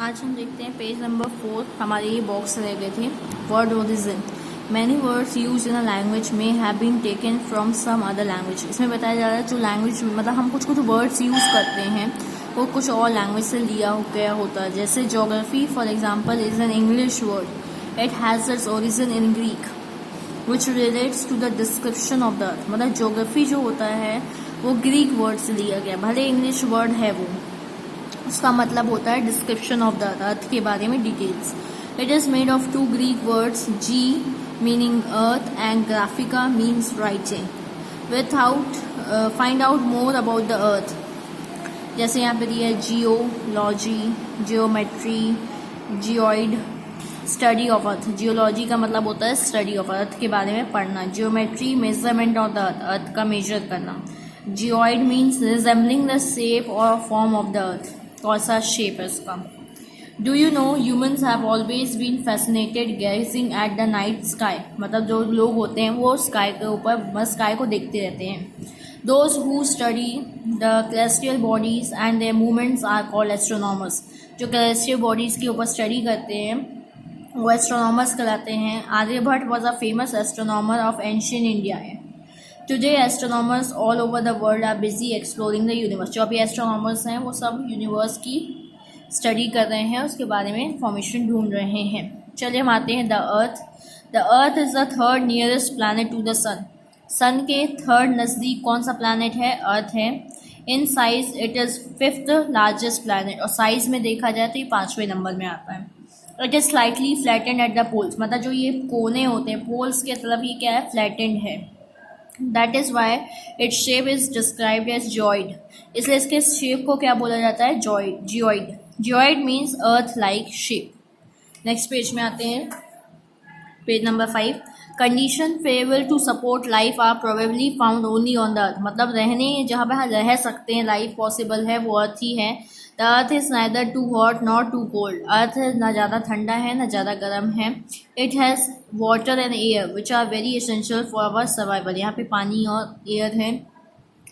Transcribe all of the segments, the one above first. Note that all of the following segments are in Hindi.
आज हम देखते हैं पेज नंबर 4। हमारे ये बॉक्स रह गए थे। Word origin. Many words use in a language में have been taken from some other language. इसमें बताया जा रहा है जो लैंग्वेज मतलब हम कुछ वर्ड्स यूज करते हैं वो कुछ और लैंग्वेज से लिया गया होता है। जैसे geography for example is an English word, it has its origin in Greek which relates to the description of the earth. मतलब जोग्राफी जो होता है वो ग्रीक वर्ड से लिया गया, भले इंग्लिश वर्ड है वो, उसका मतलब होता है डिस्क्रिप्शन ऑफ द अर्थ के बारे में details. It is made of two Greek words, ge meaning earth and graphica means writing. Without find out more about the earth, जैसे यहाँ पे दिया है geology, geometry, geoid, study of earth. Geology का मतलब होता है स्टडी ऑफ अर्थ के बारे में पढ़ना। Geometry measurement of the earth, earth का मेजर करना। Geoid means resembling the shape और फॉर्म ऑफ द अर्थ, कौन सा शेप है उसका। Do you know humans have always been fascinated gazing at the night sky. मतलब जो लोग होते हैं वो स्काई के ऊपर स्काई को देखते रहते हैं। Those who study the celestial bodies and their movements are called astronomers. जो celestial बॉडीज के ऊपर स्टडी करते हैं वो एस्ट्रोनॉमर्स कहलाते हैं। Aryabhatta was a famous astronomer of ancient India है। Today astronomers all over the world are busy exploring the universe. जो अभी एस्ट्रोनॉमर्स हैं वो सब यूनिवर्स की स्टडी कर रहे हैं, उसके बारे में इंफॉर्मेशन ढूंढ रहे हैं। चलिए हम आते हैं the earth. The earth is the third nearest planet to the sun. Sun के थर्ड नज़दीक कौन सा प्लानट है? अर्थ है। In size it is fifth largest planet, और साइज में देखा जाए तो ये 5वें नंबर में आता है। It is slightly flattened at the poles. मतलब जो ये कोने होते हैं पोल्स के तरफ, ये क्या है? फ्लैटेंड है। That is why its shape is described as geoid. इसलिए इसके शेप को क्या बोला जाता है? Geoid, geoid. Geoid means earth like shape. Next page में आते हैं, page number 5। Condition favourable to support life are probably found only on the earth. मतलब रहने जहाँ पे रह सकते हैं, लाइफ पॉसिबल है, वो अर्थ ही है। The earth is neither too hot not too cold. Earth ना ज़्यादा ठंडा है ना ज़्यादा गर्म है। It has water and air which are very essential for our survival. यहाँ पे पानी और एयर है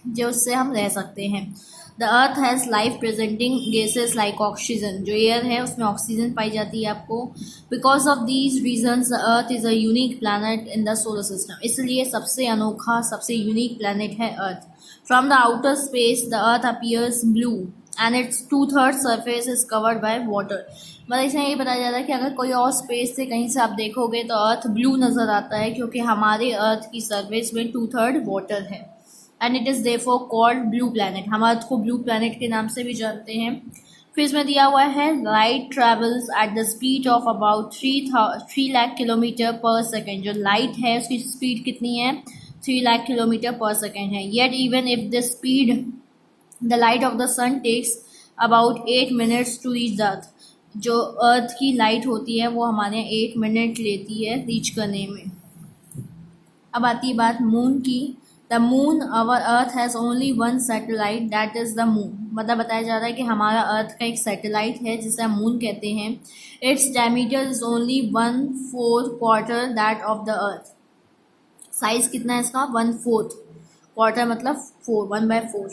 जो उससे हम रह सकते हैं। The earth has life presenting gases like oxygen. जो एयर है उसमें ऑक्सीजन पाई जाती है आपको। Because of these reasons the earth is a unique planet in the solar system. इसलिए सबसे अनोखा, सबसे यूनिक प्लानट है earth. From the outer space the earth appears blue and its 2/3 surface is covered by water. मतलब इसमें ये बताया जाता है कि अगर कोई और स्पेस से कहीं से आप देखोगे तो अर्थ ब्लू नज़र आता है, क्योंकि हमारे अर्थ की सर्फेस में 2/3 वाटर है। And it is therefore called blue planet. हम अर्थ को ब्लू प्लैनेट के नाम से भी जानते हैं। फिर इसमें दिया हुआ है light travels at the speed of about 3 lakh kilometre per second. जो लाइट है उसकी स्पीड कितनी है? 3 लाख किलोमीटर पर सेकेंड है। Yet even if the speed the light of the sun takes about 8 minutes to reach the earth. जो अर्थ की लाइट होती है वो हमारे 8 मिनट लेती है रीच करने में। अब आती है बात मून की। The moon, our earth has only one satellite that is the moon. मतलब बताया जा रहा है कि हमारा अर्थ का एक सैटेलाइट है जिसे हम मून कहते हैं। Its diameter is only 1/4 quarter that of the earth. Size कितना है इसका? 1/4। क्वार्टर मतलब 4, 1/4।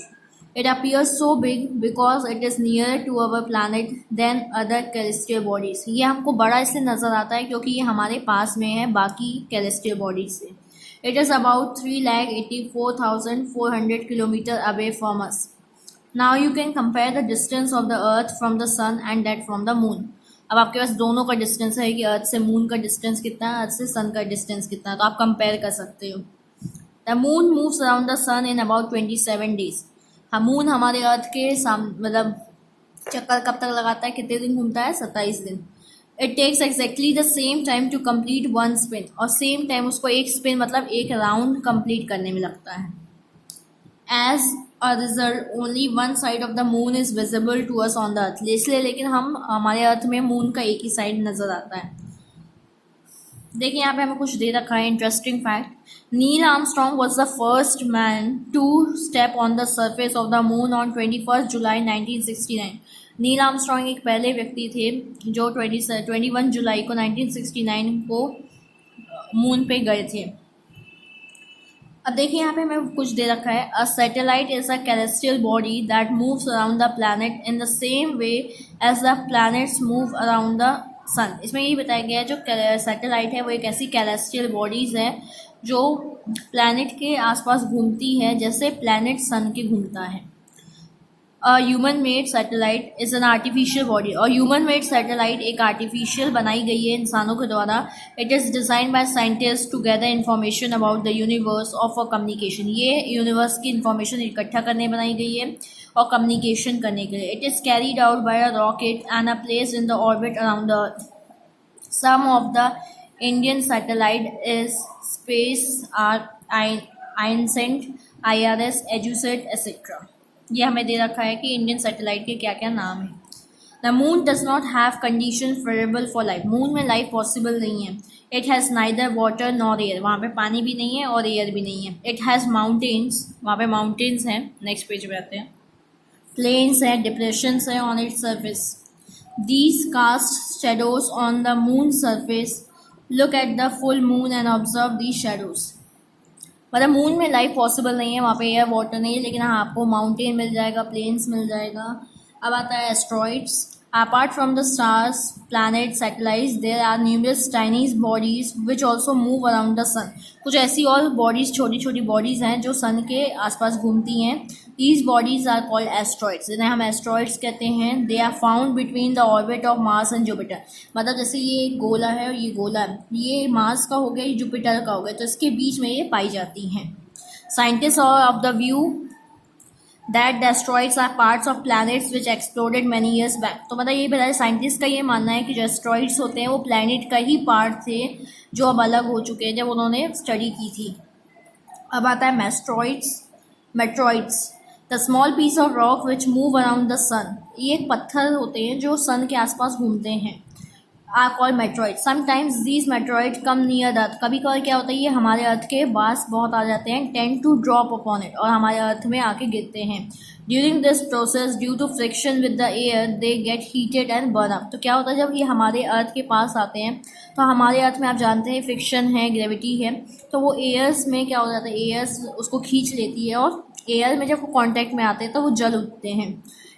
It appears so big because it is near to our planet then other celestial bodies. ये हमको बड़ा इसलिए नज़र आता है क्योंकि ये हमारे पास में है बाकी कैलेस्टियल बॉडीज से। It is about 3,84,400 kilometers away from us. Now you can compare the distance of the Earth from the Sun and that from the Moon. अब आपके पास दोनों का डिस्टेंस है कि अर्थ से मून का डिस्टेंस कितना है, अर्थ से सन का डिस्टेंस कितना है, तो आप कंपेयर कर सकते हो। The moon moves around the sun in about 27 days. हम मून हमारे अर्थ के मतलब चक्कर कब तक लगाता है, कितने दिन घूमता है? 27 दिन। It takes exactly the same time to complete one spin. और सेम टाइम उसको एक स्पिन मतलब एक राउंड कंप्लीट करने में लगता है। As a result only one side of the moon is visible to us on the earth. इसलिए लेकिन हम हमारे अर्थ में मून का एक ही साइड नजर आता है। देखिए यहाँ पे हमें कुछ दे रखा है interesting fact. Neil Armstrong was the first man to step on the surface of the moon on 21 July 1969। Neil Armstrong एक पहले व्यक्ति थे जो 21 जुलाई को 1969 को मून पे गए थे। अब देखिए यहाँ पे हमें कुछ दे रखा है, a satellite is a celestial body that moves around the planet in the same way as the planets move around the sun. इसमें यही बताया गया है जो सैटेलाइट है वो एक ऐसी कैलेस्टियल बॉडीज है जो प्लैनेट के आसपास घूमती है जैसे प्लैनेट सन के घूमता है। Human made satellite is an artificial body, और ह्यूमन मेड सैटेलाइट एक आर्टिफिशियल बनाई गई है इंसानों के द्वारा। It is design by scientist to gather information about the universe और फॉर कम्युनिकेशन। ये यूनिवर्स की इन्फॉर्मेशन इकट्ठा करने बनाई गई है और कम्युनिकेशन करने के लिए। It is carried out by a rocket and a place in the orbit around the earth. Some of the Indian satellite is space INSAT, IRS, EDUSAT et cetera. ये हमें दे रखा है कि इंडियन सैटेलाइट के क्या क्या नाम है। The moon does not have condition favourable for life. Moon में लाइफ पॉसिबल नहीं है। It has neither water nor air, वहाँ पे पानी भी नहीं है और एयर भी नहीं है। इट हैज़ माउंटेन्स, वहाँ पे माउंटेन्स हैं। नेक्स्ट पेज पे आते हैं। प्लेन्स हैं, डिप्रेशंस हैं on its surface. These cast shadows on the moon surface. Look at the full moon and observe these shadows. मतलब मून में लाइफ पॉसिबल नहीं है, वहाँ पे एयर वाटर नहीं है, लेकिन हाँ आपको माउंटेन मिल जाएगा, प्लेन्स मिल जाएगा। अब आता है asteroids. Apart from the stars, planet, satellites, there are numerous Chinese bodies which also move around the sun. कुछ ऐसी और बॉडीज, छोटी छोटी बॉडीज हैं जो सन के आसपास घूमती हैं। These bodies are called asteroids, जिन्हें हम एस्ट्रॉइड्स कहते हैं। They are found between the orbit of Mars and Jupiter. मतलब जैसे ये एक गोला है और ये गोला है, ये मार्स का हो गया, ये जुपिटर का हो गया, तो इसके बीच में ये पाई जाती हैं। Scientist are of the view that the asteroids are parts of planets which exploded many years back. तो मतलब ये बताया, साइंटिस्ट का ये मानना है कि जो एस्ट्रॉइड्स होते हैं वो प्लैनेट का ही पार्ट थे जो अब अलग हो चुके हैं जब उन्होंने स्टडी की थी। अब आता है meteoroids, the small piece of rock which move around the sun. ये एक पत्थर होते हैं जो सन के आसपास घूमते हैं। Are called meteoroid. Sometimes these meteoroid come near earth. कभी कभार क्या होता है, ये हमारे अर्थ के पास बहुत आ जाते हैं, tend to drop upon it, और हमारे अर्थ में आके गिरते हैं। During this process, due to friction with the air, they get heated and burn up. तो क्या होता है, जब ये हमारे अर्थ के पास आते हैं तो हमारे अर्थ में आप जानते हैं फ्रिक्शन है, ग्रेविटी है, तो वो एयर्स में क्या हो जाता है, एयर्स उसको खींच लेती है और एयर में जब वो कॉन्टैक्ट में आते हैं तो वो जल उठते हैं।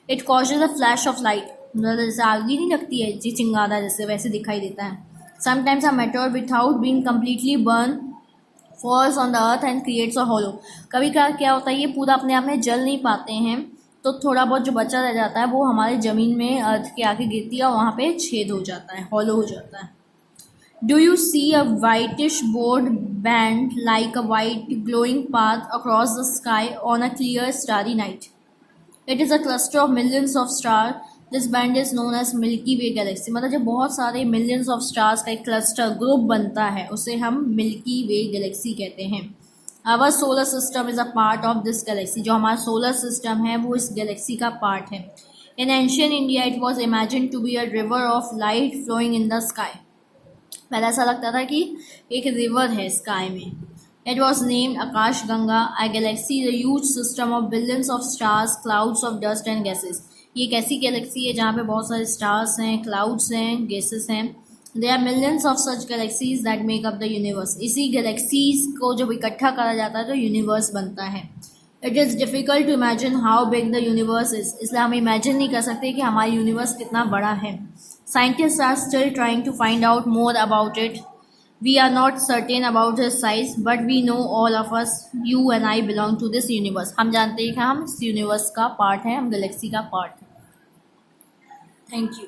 It causes a flash of light, मतलब जैसे आग ही नहीं लगती है जी, चिंगारा जैसे, वैसे दिखाई देता है। Sometimes a meteor without being completely burn falls on the earth and creates a hollow. कभी कभार क्या होता है, ये पूरा अपने आप में जल नहीं पाते हैं, तो थोड़ा बहुत जो बचा रह जाता है वो हमारे ज़मीन में अर्थ के आके गिरती है और वहाँ पे छेद हो जाता है, हॉलो हो जाता है। Do you see a whitish broad band like a white glowing path across the sky on a clear starry night? It is a cluster of millions of star. This band is known as Milky Way galaxy. मतलब जब बहुत सारे मिलियंस ऑफ स्टार्स का एक क्लस्टर ग्रुप बनता है उसे हम मिल्की वे गैलेक्सी कहते हैं। Our solar system is a part of this galaxy. जो हमारा सोलर सिस्टम है वो इस गैलेक्सी का पार्ट है। In ancient India it was imagine to be a river of light flowing in the sky. पहले ऐसा लगता था कि एक रिवर है स्काई में। It was named Akash Ganga. A galaxy is a huge system of billions of stars, clouds of dust and gases. ये एक ऐसी गैलेक्सी है जहाँ पे बहुत सारे स्टार्स हैं, क्लाउड्स हैं, गैसेस हैं। There are millions of such galaxies that make up the universe. इसी गैलेक्सीज को जब इकट्ठा करा जाता है तो यूनिवर्स बनता है। It is difficult to imagine how big the universe is. इसलिए हम इमेजिन नहीं कर सकते कि हमारा यूनिवर्स कितना बड़ा है। Scientists are still trying to find out more about it. We are not certain about its size, but we know all of us, you and I, belong to this universe. हम जानते हैं कि हम इस यूनिवर्स का पार्ट हैं, हम गैलेक्सी का पार्ट हैं। Thank you.